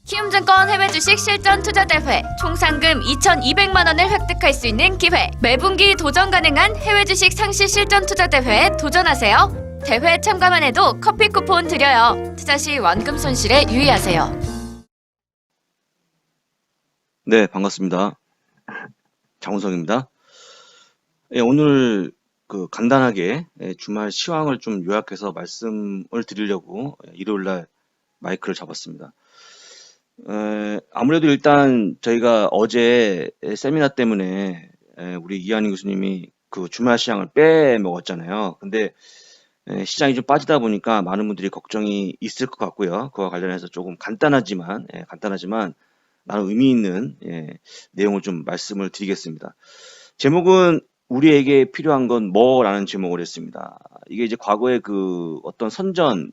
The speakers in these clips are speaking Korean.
키움증권 해외 주식 실전 투자 대회 총 상금 2,200만 원을 획득할 수 있는 기회. 매분기 도전 가능한 해외 주식 상시 실전 투자 대회에 도전하세요. 대회 참가만 해도 커피 쿠폰 드려요. 투자 시 원금 손실에 유의하세요. 네, 반갑습니다. 장우성입니다. 오늘 간단하게 주말 시황을 좀 요약해서 말씀을 드리려고 일요일 날 마이크를 잡았습니다. 아무래도 일단 저희가 어제 세미나 때문에 우리 이한희 교수님이 그 주말 시황을 빼먹었잖아요. 근데 시장이 좀 빠지다 보니까 많은 분들이 걱정이 있을 것 같고요. 그와 관련해서 조금 간단하지만 나는 의미 있는 내용을 좀 말씀을 드리겠습니다. 제목은 우리에게 필요한 건 뭐라는 제목을 했습니다. 이게 이제 과거에 그 어떤 선전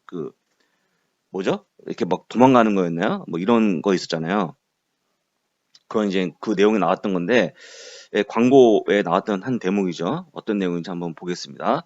뭐죠? 이렇게 막 도망가는 거였나요? 뭐 이런 거 있었잖아요. 그건 이제 그 내용이 나왔던 건데 광고에 나왔던 한 대목이죠. 어떤 내용인지 한번 보겠습니다.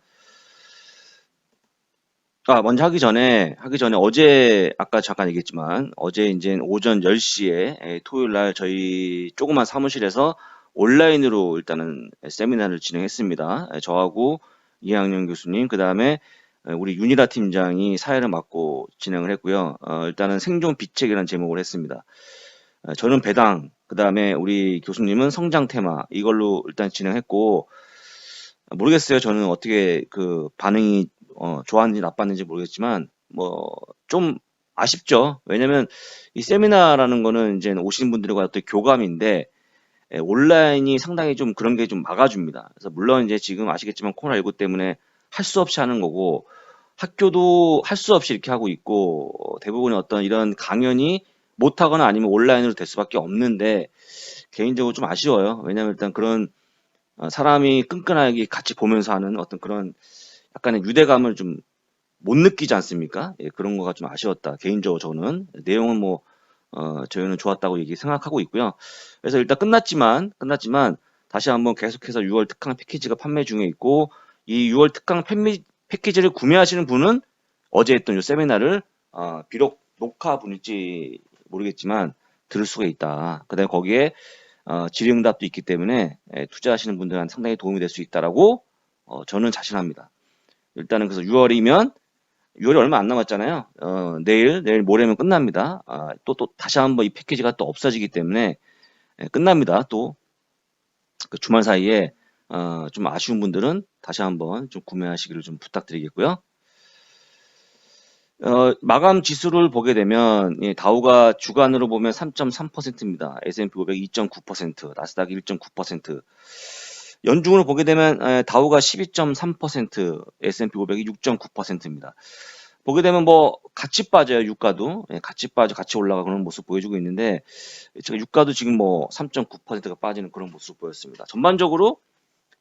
먼저 하기 전에 어제 아까 잠깐 얘기했지만 어제 이제 오전 10시에 토요일 날 저희 조그만 사무실에서 온라인으로 일단은 세미나를 진행했습니다. 저하고 이학년 교수님, 그다음에 우리 윤희라 팀장이 사회를 맡고 진행을 했고요. 일단은 생존 비책이라는 제목을 했습니다. 저는 배당, 그다음에 우리 교수님은 성장 테마 이걸로 일단 진행했고 모르겠어요. 저는 어떻게 그 반응이 좋았는지 나빴는지 모르겠지만 뭐 좀 아쉽죠. 왜냐면 이 세미나라는 거는 이제 오시는 분들과 어떤 교감인데 온라인이 상당히 좀 그런 게 좀 막아줍니다. 그래서 물론 이제 지금 아시겠지만 코로나19 때문에 할 수 없이 하는 거고 학교도 할 수 없이 이렇게 하고 있고 대부분의 어떤 이런 강연이 못하거나 아니면 온라인으로 될 수밖에 없는데 개인적으로 좀 아쉬워요. 왜냐면 일단 그런 사람이 끈끈하게 같이 보면서 하는 어떤 그런 약간의 유대감을 좀 못 느끼지 않습니까? 그런 거가 좀 아쉬웠다. 개인적으로 저는. 내용은 뭐, 저희는 좋았다고 생각하고 있고요. 그래서 일단 끝났지만, 다시 한번 계속해서 6월 특강 패키지가 판매 중에 있고, 이 6월 특강 패키지를 구매하시는 분은 어제 했던 이 세미나를, 비록 녹화분일지 모르겠지만, 들을 수가 있다. 그 다음에 거기에, 질의응답도 있기 때문에, 투자하시는 분들한테 상당히 도움이 될 수 있다라고, 저는 자신합니다. 일단은 그래서 6월이 얼마 안 남았잖아요. 내일 모레면 끝납니다. 또 다시 한번 이 패키지가 또 없어지기 때문에 끝납니다. 또 그 주말 사이에 좀 아쉬운 분들은 다시 한번 좀 구매하시기를 좀 부탁드리겠고요. 마감 지수를 보게 되면 다우가 주간으로 보면 3.3%입니다. S&P 500 2.9%, 나스닥 1.9%. 연중으로 보게 되면 다우가 12.3%, S&P 500이 6.9%입니다. 보게 되면 뭐 같이 빠져요. 유가도 같이 빠져 같이 올라가는 모습 보여주고 있는데 제가 유가도 지금 뭐 3.9%가 빠지는 그런 모습 보였습니다. 전반적으로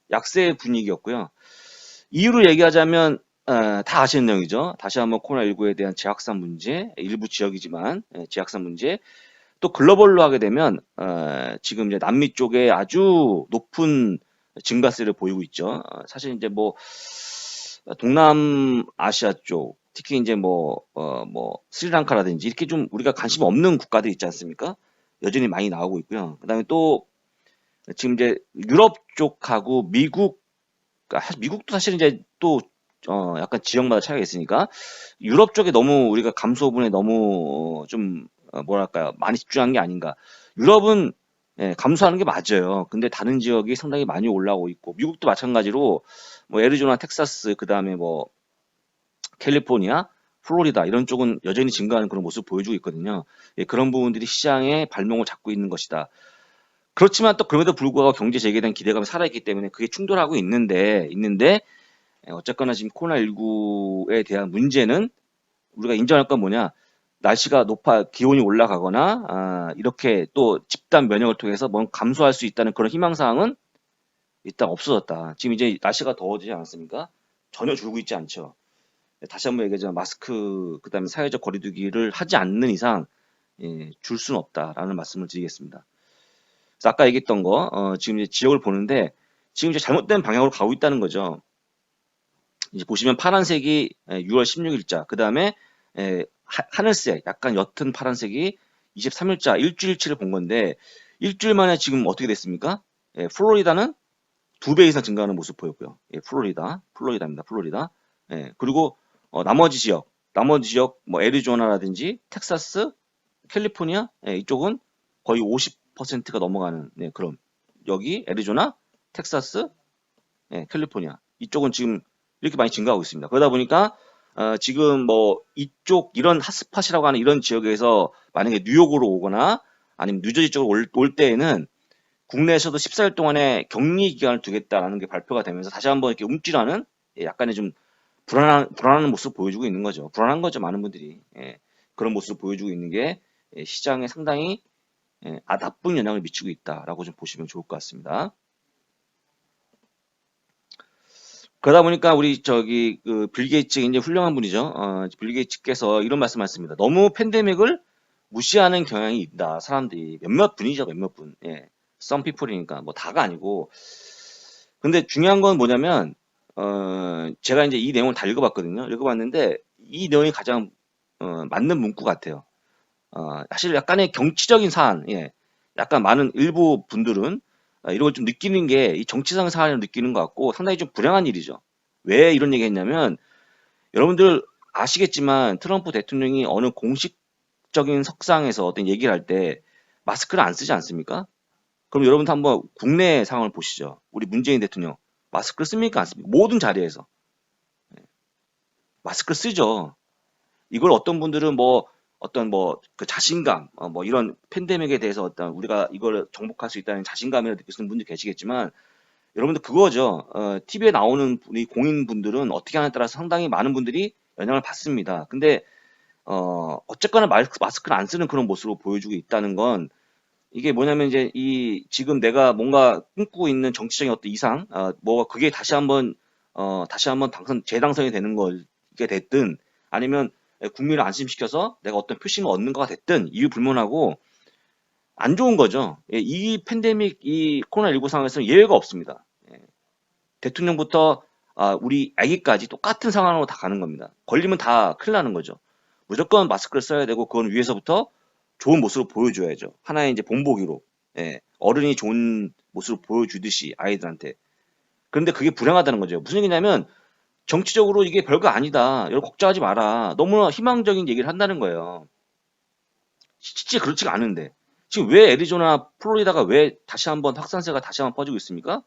약세 분위기였고요. 이유를 얘기하자면 다 아시는 내용이죠. 다시 한번 코로나19에 대한 재확산 문제, 일부 지역이지만 재확산 문제, 또 글로벌로 하게 되면 지금 이제 남미 쪽에 아주 높은 증가세를 보이고 있죠. 사실 이제 뭐 동남아시아 쪽, 특히 이제 뭐 스리랑카라든지 이렇게 좀 우리가 관심 없는 국가들 있지 않습니까? 여전히 많이 나오고 있고요. 그다음에 또 지금 이제 유럽 쪽하고 미국도 사실 이제 또 약간 지역마다 차이가 있으니까 유럽 쪽에 너무 우리가 감소 부분에 너무 좀 뭐랄까요 많이 집중한 게 아닌가. 유럽은 감소하는 게 맞아요. 근데 다른 지역이 상당히 많이 올라오고 있고 미국도 마찬가지로 뭐 애리조나, 텍사스 그다음에 뭐 캘리포니아, 플로리다 이런 쪽은 여전히 증가하는 그런 모습을 보여주고 있거든요. 그런 부분들이 시장의 발목을 잡고 있는 것이다. 그렇지만 또 그럼에도 불구하고 경제 재개에 대한 기대감이 살아있기 때문에 그게 충돌하고 있는데 어쨌거나 지금 코로나19에 대한 문제는 우리가 인정할 건 뭐냐? 날씨가 기온이 올라가거나 이렇게 또 집단 면역을 통해서 뭔 감소할 수 있다는 그런 희망사항은 일단 없어졌다. 지금 이제 날씨가 더워지지 않았습니까? 전혀 줄고 있지 않죠. 다시 한번 얘기하자면 마스크 그다음에 사회적 거리두기를 하지 않는 이상 줄 수는 없다라는 말씀을 드리겠습니다. 그래서 아까 얘기했던 거 지금 이제 지역을 보는데 지금 이제 잘못된 방향으로 가고 있다는 거죠. 이제 보시면 파란색이 6월 16일자, 그 다음에 하늘색, 약간 옅은 파란색이 23일자 일주일치를 본 건데 일주일 만에 지금 어떻게 됐습니까? 예, 플로리다는 2배 이상 증가하는 모습 보였고요. 예, 플로리다입니다. 플로리다. 예, 그리고 나머지 지역 뭐 애리조나라든지 텍사스, 캘리포니아 이쪽은 거의 50%가 넘어가는 그럼 여기 애리조나, 텍사스, 캘리포니아 이쪽은 지금 이렇게 많이 증가하고 있습니다. 그러다 보니까 지금 뭐 이쪽 이런 핫스팟이라고 하는 이런 지역에서 만약에 뉴욕으로 오거나 아니면 뉴저지 쪽으로 올 때에는 국내에서도 14일 동안의 격리 기간을 두겠다라는 게 발표가 되면서 다시 한번 이렇게 움찔하는 약간의 좀 불안한 모습 보여주고 있는 거죠. 불안한 거죠. 많은 분들이. 그런 모습을 보여주고 있는 게 시장에 상당히 나쁜 영향을 미치고 있다라고 좀 보시면 좋을 것 같습니다. 그러다 보니까 우리 저기 빌 게이츠 굉장히 훌륭한 분이죠. 빌 게이츠께서 이런 말씀하셨습니다. 너무 팬데믹을 무시하는 경향이 있다. 사람들이 몇몇 분이죠, 몇몇 분. some people이니까 뭐 다가 아니고. 근데 중요한 건 뭐냐면 제가 이제 이 내용을 다 읽어봤거든요. 읽어봤는데 이 내용이 가장 맞는 문구 같아요. 사실 약간의 정치적인 사안, 약간 많은 일부 분들은 이런 걸 좀 느끼는 게 이 정치상 사안을 느끼는 것 같고 상당히 좀 불행한 일이죠. 왜 이런 얘기 했냐면 여러분들 아시겠지만 트럼프 대통령이 어느 공식적인 석상에서 어떤 얘기를 할 때 마스크를 안 쓰지 않습니까? 그럼 여러분들 한번 국내 상황을 보시죠. 우리 문재인 대통령 마스크를 씁니까? 안 씁니까? 모든 자리에서 마스크를 쓰죠. 이걸 어떤 분들은 뭐 어떤 뭐 그 자신감, 뭐 이런 팬데믹에 대해서 어떤 우리가 이걸 정복할 수 있다는 자신감을 느끼시는 분들 계시겠지만 여러분들 그거죠. TV에 나오는 우리 공인분들은 어떻게 하냐에 따라서 상당히 많은 분들이 영향을 받습니다. 근데 어쨌거나 마스크를 안 쓰는 그런 모습으로 보여주고 있다는 건 이게 뭐냐면 이제 이 지금 내가 뭔가 꿈꾸고 있는 정치적인 어떤 이상, 뭐 그게 다시 한번 재당선이 되는 거게 됐든 아니면 국민을 안심시켜서 내가 어떤 표심을 얻는 거가 됐든 이유 불문하고 안 좋은 거죠. 이 팬데믹, 이 코로나19 상황에서는 예외가 없습니다. 대통령부터 우리 아기까지 똑같은 상황으로 다 가는 겁니다. 걸리면 다 큰일 나는 거죠. 무조건 마스크를 써야 되고 그건 위에서부터 좋은 모습을 보여줘야죠. 하나의 이제 본보기로 어른이 좋은 모습을 보여주듯이 아이들한테. 그런데 그게 불행하다는 거죠. 무슨 얘기냐면 정치적으로 이게 별거 아니다. 여러분 걱정하지 마라. 너무나 희망적인 얘기를 한다는 거예요. 실제 그렇지가 않은데 지금 왜 애리조나, 플로리다가 왜 다시 한번 확산세가 다시 한번 퍼지고 있습니까?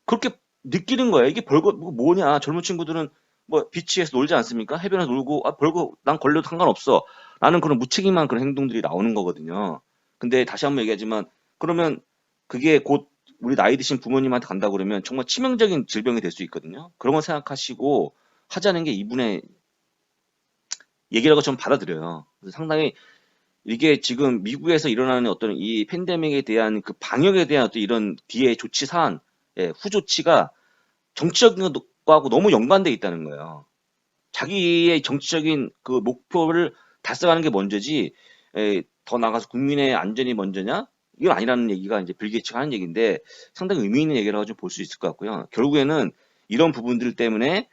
그렇게 느끼는 거예요. 이게 별거 뭐냐. 젊은 친구들은 뭐 비치에서 놀지 않습니까? 해변에서 놀고 별거 난 걸려도 상관없어. 라는 그런 무책임한 그런 행동들이 나오는 거거든요. 근데 다시 한번 얘기하지만 그러면 그게 곧 우리 나이 드신 부모님한테 간다 그러면 정말 치명적인 질병이 될 수 있거든요. 그런 거 생각하시고 하자는 게 이분의 얘기라고 좀 받아들여요. 그래서 상당히 이게 지금 미국에서 일어나는 어떤 이 팬데믹에 대한 그 방역에 대한 어떤 이런 뒤에 조치 사안, 후조치가 정치적인 것하고 너무 연관돼 있다는 거예요. 자기의 정치적인 그 목표를 달성하는 게 먼저지, 더 나아가서 국민의 안전이 먼저냐? 이건 아니라는 얘기가 이제 빌 게이츠가 하는 얘기인데 상당히 의미 있는 얘기라고 좀 볼 수 있을 것 같고요. 결국에는 이런 부분들 때문에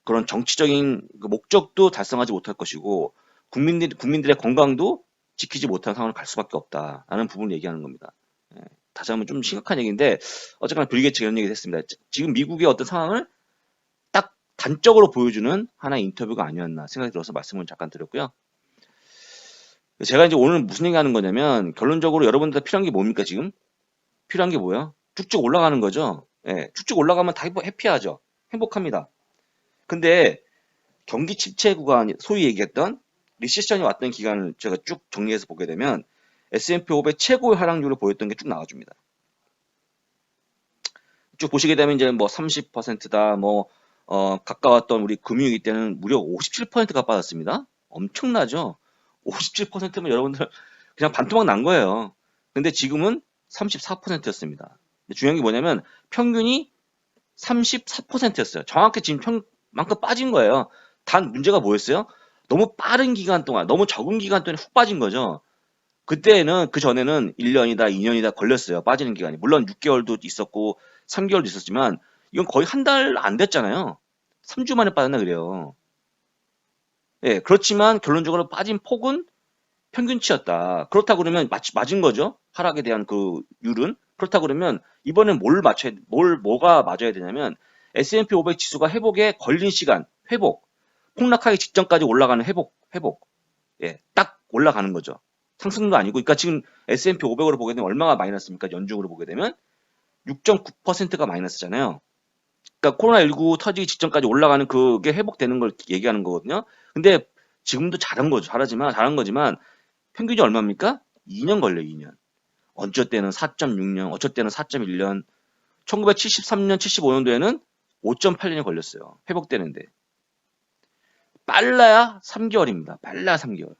그런 정치적인 그 목적도 달성하지 못할 것이고 국민들의 건강도 지키지 못한 상황을 갈 수밖에 없다라는 부분을 얘기하는 겁니다. 다시 한번 좀 심각한 얘기인데 어쨌거나 빌 게이츠가 이런 얘기를 했습니다. 지금 미국의 어떤 상황을 딱 단적으로 보여주는 하나의 인터뷰가 아니었나 생각이 들어서 말씀을 잠깐 드렸고요. 제가 이제 오늘 무슨 얘기하는 거냐면 결론적으로 여러분들 필요한 게 뭡니까 지금? 필요한 게 뭐야? 쭉쭉 올라가는 거죠. 쭉쭉 올라가면 다 해피하죠. 행복합니다. 근데 경기 침체 구간, 소위 얘기했던 리세션이 왔던 기간을 제가 쭉 정리해서 보게 되면 S&P 500 최고의 하락률을 보였던 게 쭉 나와줍니다. 쭉 보시게 되면 이제 뭐 30%다, 뭐 가까웠던 우리 금융위기 때는 무려 57%가 빠졌습니다. 엄청나죠? 57%면 여러분들 그냥 반토막 난 거예요. 근데 지금은 34%였습니다. 중요한 게 뭐냐면 평균이 34%였어요. 정확히 지금 만큼 빠진 거예요. 단 문제가 뭐였어요? 너무 빠른 기간 동안, 너무 적은 기간 동안에 훅 빠진 거죠. 그때는 그 전에는 1년이다, 2년이다 걸렸어요. 빠지는 기간이. 물론 6개월도 있었고 3개월도 있었지만 이건 거의 한 달 안 됐잖아요. 3주 만에 빠졌나 그래요. 그렇지만 결론적으로 빠진 폭은 평균치였다. 그렇다 그러면 맞은 거죠. 하락에 대한 그 율은. 그렇다 그러면 이번엔 뭐가 맞아야 되냐면 S&P 500 지수가 회복에 걸린 시간, 회복, 폭락하기 직전까지 올라가는 회복. 예, 딱 올라가는 거죠. 상승도 아니고, 그러니까 지금 S&P 500으로 보게 되면 얼마가 마이너스입니까? 연중으로 보게 되면 6.9%가 마이너스잖아요. 그러니까 코로나19 터지기 직전까지 올라가는 그게 회복되는 걸 얘기하는 거거든요. 근데 지금도 잘한 거지만 평균이 얼마입니까? 2년 걸려요, 2년. 어쩔 때는 4.6년, 어쩔 때는 4.1년, 1973년, 75년도에는 5.8년이 걸렸어요. 회복되는데. 빨라야 3개월입니다. 빨라야 3개월.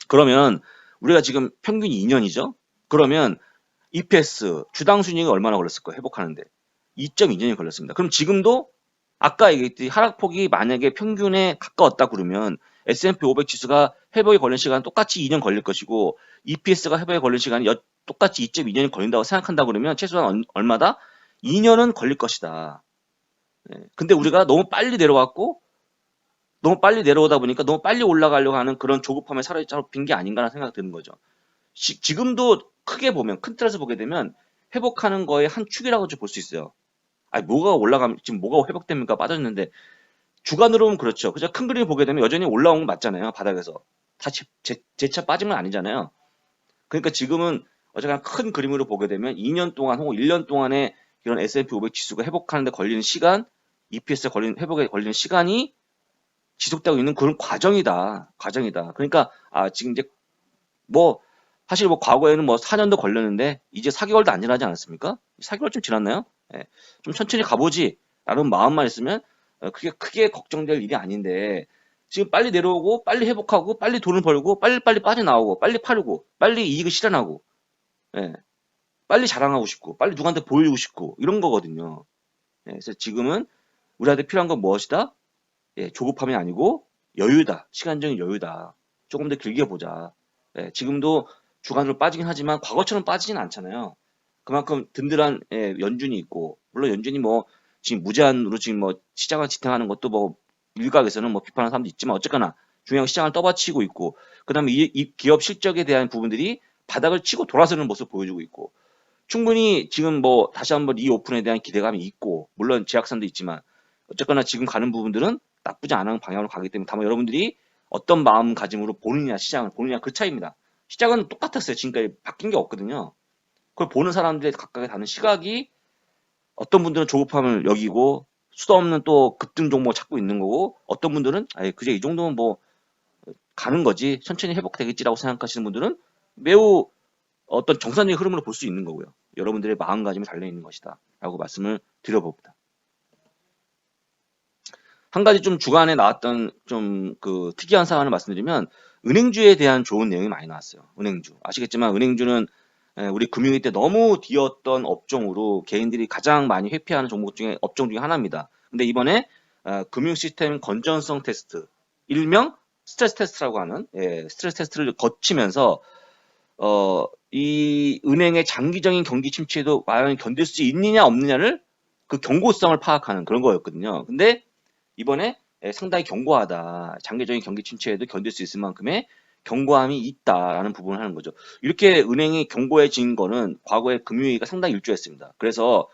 그러면 우리가 지금 평균이 2년이죠? 그러면 EPS, 주당 순이익이 얼마나 걸렸을까요? 회복하는데. 2.2년이 걸렸습니다. 그럼 지금도 아까 얘기했듯이 하락폭이 만약에 평균에 가까웠다 그러면 S&P 500 지수가 회복에 걸린 시간 똑같이 2년 걸릴 것이고 EPS가 회복에 걸린 시간이 똑같이 2.2년이 걸린다고 생각한다 그러면 최소한 얼마다? 2년은 걸릴 것이다. 예. 근데 우리가 너무 빨리 내려오다 보니까 너무 빨리 올라가려고 하는 그런 조급함에 사로잡힌 게 아닌가라는 생각이 드는 거죠. 지금도 크게 보면 큰 틀에서 보게 되면 회복하는 거의 한 축이라고 볼 수 있어요. 아니 뭐가 올라가면 지금 뭐가 회복됩니까? 빠졌는데 주간으로 보면 그렇죠. 그죠? 큰 그림 보게 되면 여전히 올라온 건 맞잖아요. 바닥에서 다 재차 빠진 건 아니잖아요. 그러니까 지금은 어쨌거나 큰 그림으로 보게 되면 2년 동안 혹은 1년 동안에 이런 S&P 500 지수가 회복하는데 걸리는 시간, EPS에 회복에 걸리는 시간이 지속되고 있는 그런 과정이다. 그러니까 지금 이제 뭐 사실 뭐 과거에는 뭐 4년도 걸렸는데 이제 4개월도 안 지나지 않았습니까? 4개월 좀 지났나요? 예. 좀 천천히 가보지 라는 마음만 있으면 그게 크게 걱정될 일이 아닌데 지금 빨리 내려오고 빨리 회복하고 빨리 돈을 벌고 빨리 빠져나오고 빨리 팔고 빨리 이익을 실현하고 예. 빨리 자랑하고 싶고 빨리 누구한테 보여주고 싶고 이런 거거든요. 예. 그래서 지금은 우리한테 필요한 건 무엇이다? 예. 조급함이 아니고 여유다. 시간적인 여유다. 조금 더 길게 보자. 예. 지금도 주간으로 빠지긴 하지만 과거처럼 빠지진 않잖아요. 그만큼 든든한 연준이 있고 물론 연준이 뭐 지금 무제한으로 지금 뭐 시장을 지탱하는 것도 뭐 일각에서는 뭐 비판하는 사람도 있지만 어쨌거나 중요한 시장을 떠받치고 있고 그다음에 이 기업 실적에 대한 부분들이 바닥을 치고 돌아서는 모습 보여주고 있고 충분히 지금 뭐 다시 한번 이 오픈에 대한 기대감이 있고 물론 제약산도 있지만 어쨌거나 지금 가는 부분들은 나쁘지 않은 방향으로 가기 때문에 다만 여러분들이 어떤 마음가짐으로 보느냐 시장을 보느냐 그 차이입니다. 시장은 똑같았어요. 지금까지 바뀐 게 없거든요. 그걸 보는 사람들의 각각의 다른 시각이 어떤 분들은 조급함을 여기고 수도 없는 또 급등 종목을 찾고 있는 거고 어떤 분들은 그제 이 정도면 뭐 가는 거지 천천히 회복되겠지라고 생각하시는 분들은 매우 어떤 정상적인 흐름으로 볼 수 있는 거고요. 여러분들의 마음가짐이 달려있는 것이다 라고 말씀을 드려봅니다. 한 가지 좀 주간에 나왔던 좀 그 특이한 사안을 말씀드리면 은행주에 대한 좋은 내용이 많이 나왔어요. 은행주 아시겠지만 은행주는 우리 금융위 때 너무 뒤었던 업종으로 개인들이 가장 많이 회피하는 업종 중에 하나입니다. 근데 이번에 금융 시스템 건전성 테스트, 일명 스트레스 테스트라고 하는 스트레스 테스트를 거치면서 이 은행의 장기적인 경기 침체에도 과연 견딜 수 있느냐 없느냐를 그 경고성을 파악하는 그런 거였거든요. 근데 이번에 상당히 견고하다. 장기적인 경기 침체에도 견딜 수 있을 만큼의 견고함이 있다라는 부분을 하는 거죠. 이렇게 은행이 견고해진 거는 과거에 금융위기가 상당히 일조했습니다. 그래서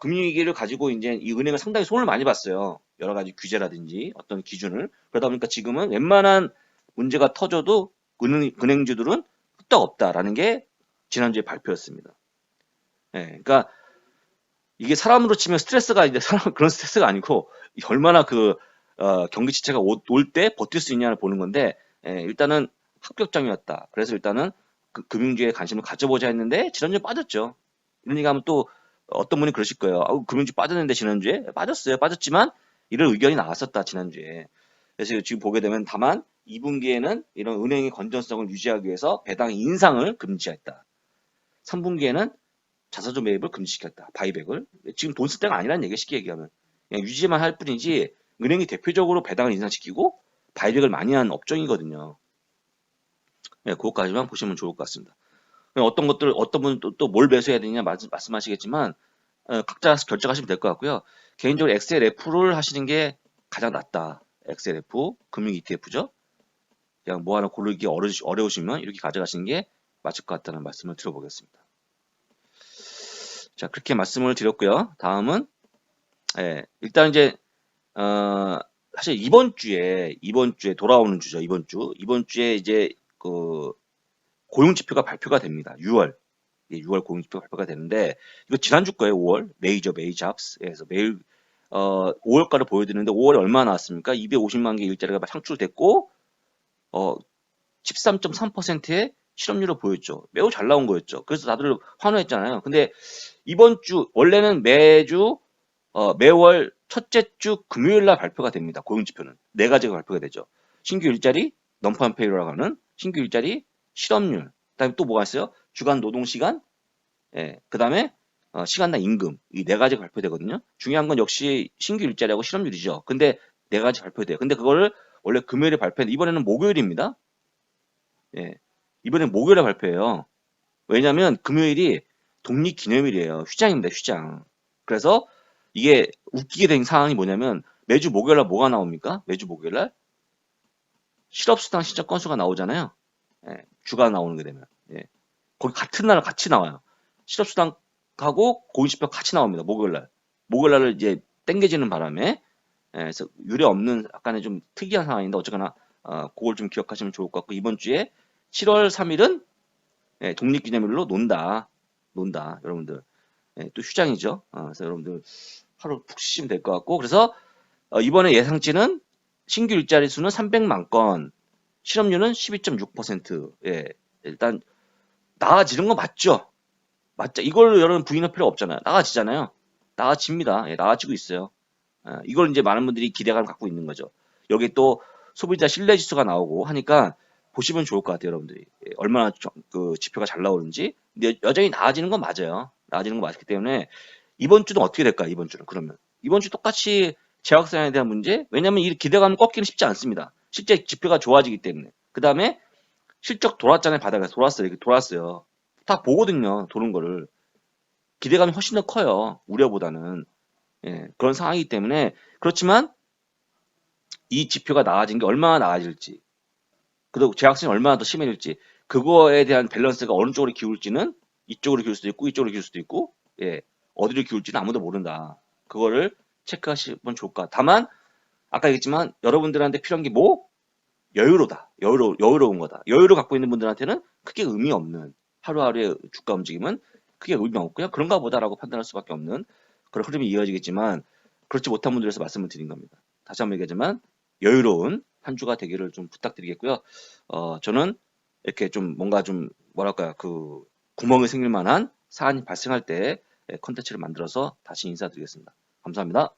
금융위기를 가지고 이제 이 은행은 상당히 손을 많이 봤어요. 여러 가지 규제라든지 어떤 기준을. 그러다 보니까 지금은 웬만한 문제가 터져도 은행주들은 끄떡없다라는 게 지난주에 발표였습니다. 그러니까 이게 사람으로 치면 스트레스가 이제 그런 스트레스가 아니고 얼마나 경기 침체가 올 때 버틸 수 있냐를 보는 건데 일단은 합격점이었다. 그래서 일단은 금융주에 관심을 가져보자 했는데 지난주에 빠졌죠. 이런 얘기하면 또 어떤 분이 그러실 거예요. 금융주 빠졌는데 지난주에 빠졌어요. 빠졌지만 이런 의견이 나왔었다 지난주에. 그래서 지금 보게 되면 다만 2분기에는 이런 은행의 건전성을 유지하기 위해서 배당 인상을 금지했다. 3분기에는 자사주 매입을 금지시켰다. 바이백을. 지금 돈 쓸 때가 아니라는 얘기 쉽게 얘기하면. 그냥 유지만 할 뿐이지 은행이 대표적으로 배당을 인상시키고 바이백을 많이 한 업종이거든요. 그것까지만 보시면 좋을 것 같습니다. 어떤 분은 또 뭘 매수해야 되느냐 말씀하시겠지만 각자 결정하시면 될 것 같고요. 개인적으로 XLF를 하시는 게 가장 낫다. XLF, 금융 ETF죠. 그냥 뭐 하나 고르기 어려우시면 이렇게 가져가시는 게 맞을 것 같다는 말씀을 드려보겠습니다. 자, 그렇게 말씀을 드렸고요. 다음은 일단 이제 사실 이번 주에 돌아오는 주죠. 이번 주에 이제 그 고용 지표가 발표가 됩니다. 6월 6월 고용 지표 발표가 되는데 이거 지난주 거예요. 5월 메이 잡스에서 매일 5월가를 보여드리는데 5월에 얼마 나왔습니까? 250만 개 일자리가 창출됐고 13.3%의 실업률을 보였죠. 매우 잘 나온 거였죠. 그래서 다들 환호했잖아요. 근데 이번 주 원래는 매월 첫째 주 금요일 날 발표가 됩니다. 고용 지표는 네 가지가 발표가 되죠. 신규 일자리, 넘판 페이로라고 하는 신규 일자리, 실업률, 그다음에 또 뭐가 있어요? 주간 노동 시간, 그다음에 시간당 임금 이 네 가지가 발표되거든요. 중요한 건 역시 신규 일자리하고 실업률이죠. 근데 네 가지 발표돼요. 근데 그거를 원래 금요일에 발표했는데 이번에는 목요일입니다. 이번엔 목요일에 발표해요. 왜냐면 금요일이 독립기념일이에요. 휴장입니다. 휴장. 그래서 이게 웃기게 된 상황이 뭐냐면 매주 목요일날 뭐가 나옵니까? 매주 목요일날 실업수당 신청 건수가 나오잖아요. 주가 나오는 게 되면 거기 같은 날 같이 나와요. 실업수당하고 고용지표 같이 나옵니다. 목요일날을 이제 땡겨지는 바람에 그래서 유례 없는 약간의 좀 특이한 상황인데 어쨌거나 그걸 좀 기억하시면 좋을 것 같고 이번 주에 7월 3일은 독립기념일로 논다 여러분들 또 휴장이죠. 그래서 여러분들 하루 푹 쉬시면 될 것 같고 그래서 이번에 예상치는 신규 일자리 수는 300만 건, 실업률은 12.6%. 일단 나아지는 거 맞죠? 맞죠? 이걸 여러분 부인할 필요 없잖아요. 나아지잖아요. 나아집니다. 나아지고 있어요. 이걸 이제 많은 분들이 기대감을 갖고 있는 거죠. 여기 또 소비자 신뢰 지수가 나오고 하니까 보시면 좋을 것 같아요, 여러분들이. 얼마나 그 지표가 잘 나오는지. 근데 여전히 나아지는 건 맞아요. 나아지는 건 맞기 때문에 이번 주는 어떻게 될까요? 이번 주는 그러면 이번 주 똑같이 재확산에 대한 문제. 왜냐하면 이 기대감을 꺾기는 쉽지 않습니다. 실제 지표가 좋아지기 때문에. 그 다음에 실적 돌았잖아요. 바닥에서 돌았어요. 이렇게 돌았어요. 다 보거든요. 도는 거를. 기대감이 훨씬 더 커요. 우려보다는. 그런 상황이기 때문에 그렇지만 이 지표가 나아진 게 얼마나 나아질지 그리고 재확산이 얼마나 더 심해질지 그거에 대한 밸런스가 어느 쪽으로 기울지는 이쪽으로 기울 수도 있고 이쪽으로 기울 수도 있고 어디로 기울지는 아무도 모른다. 그거를 체크하시면 좋을 것 같다. 다만 아까 얘기했지만 여러분들한테 필요한 게 뭐? 여유로다. 여유로운 거다. 여유를 갖고 있는 분들한테는 크게 의미 없는 하루하루의 주가 움직임은 크게 의미 없고요. 그런가 보다라고 판단할 수밖에 없는 그런 흐름이 이어지겠지만 그렇지 못한 분들에서 말씀을 드린 겁니다. 다시 한번 얘기하지만 여유로운 한 주가 되기를 좀 부탁드리겠고요. 저는 이렇게 좀 뭔가 좀 뭐랄까요 그 구멍이 생길 만한 사안이 발생할 때 컨텐츠를 만들어서 다시 인사드리겠습니다. 감사합니다.